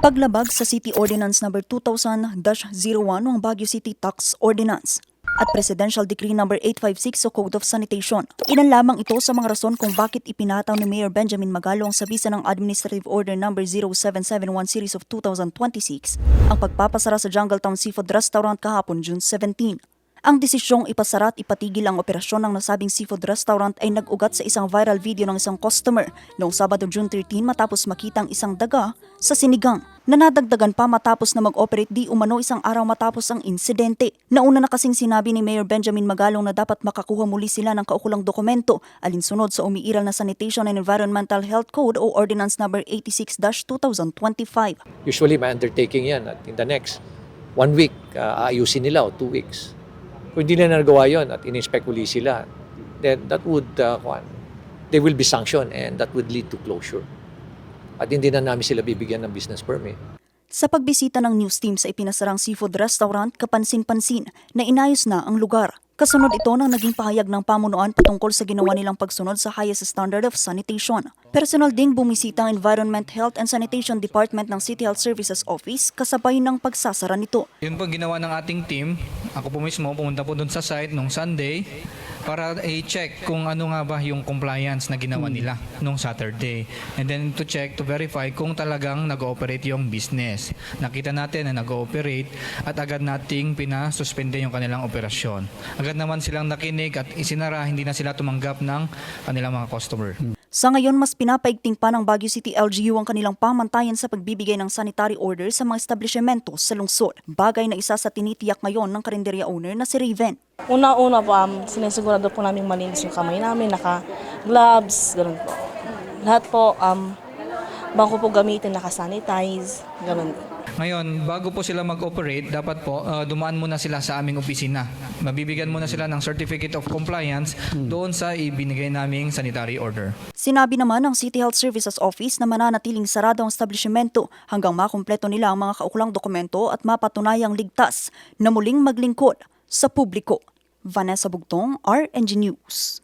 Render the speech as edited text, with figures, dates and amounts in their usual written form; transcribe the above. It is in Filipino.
Paglabag sa City Ordinance No. 2000-01 ng Baguio City Tax Ordinance at Presidential Decree No. 856 o Code of Sanitation. Ilan lamang ito sa mga rason kung bakit ipinataw ni Mayor Benjamin Magalong sa bisa ng Administrative Order No. 0771 Series of 2026 ang pagpapasara sa Jungletown Seafood Restaurant kahapon June 17. Ang desisyong ipasara at ipatigil ang operasyon ng nasabing seafood restaurant ay nag-ugat sa isang viral video ng isang customer noong Sabado June 13 matapos makita ang isang daga sa sinigang na nadagdagan pa matapos na mag-operate di umano isang araw matapos ang insidente. Nauna na kasing sinabi ni Mayor Benjamin Magalong na dapat makakuha muli sila ng kaukulang dokumento alinsunod sa umiiral na Sanitation and Environmental Health Code o Ordinance No. 86-2025. Usually may undertaking yan at in the next 1 week, aayusin nila o 2 weeks. Kung hindi na nagawa yun at in-inspect uli sila, then that would, they will be sanctioned and that would lead to closure. At hindi na namin sila bibigyan ng business permit. Sa pagbisita ng news team sa ipinasarang seafood restaurant, kapansin-pansin na inayos na ang lugar. Kasunod ito ng naging pahayag ng pamunuan patungkol sa ginawa nilang pagsunod sa highest standard of sanitation. Personal ding bumisita ang Environment, Health and Sanitation Department ng City Health Services Office kasabay ng pagsasara nito. Yun po ginawa ng ating team. Ako po mismo pumunta po doon sa site nung Sunday para i-check kung ano nga ba yung compliance na ginawa nila nung Saturday. And then to check, to verify kung talagang nag-ooperate yung business. Nakita natin na nag-ooperate at agad nating pinasuspende yung kanilang operasyon. Agad naman silang nakinig at isinara, hindi na sila tumanggap ng kanilang mga customer. Sa ngayon, mas pinapaigting pa ng Baguio City LGU ang kanilang pamantayan sa pagbibigay ng sanitary order sa mga establishmento sa lungsod. Bagay na isa sa tinitiyak ngayon ng karinderya owner na si Raven. Una-una po, sinisigurado po namin malinis yung kamay namin, naka-gloves, gano'n po. Lahat po, bangko po gamitin, naka-sanitize, gano'n po. Ngayon, bago po sila mag-operate, dapat po dumaan muna sila sa aming opisina. Mabibigyan muna sila ng Certificate of Compliance doon sa ibinigay naming sanitary order. Sinabi naman ng City Health Services Office na mananatiling sarado ang establishmento hanggang makumpleto nila ang mga kaukulang dokumento at mapatunayang ligtas na muling maglingkod sa publiko. Vanessa Bugtong, RNG News.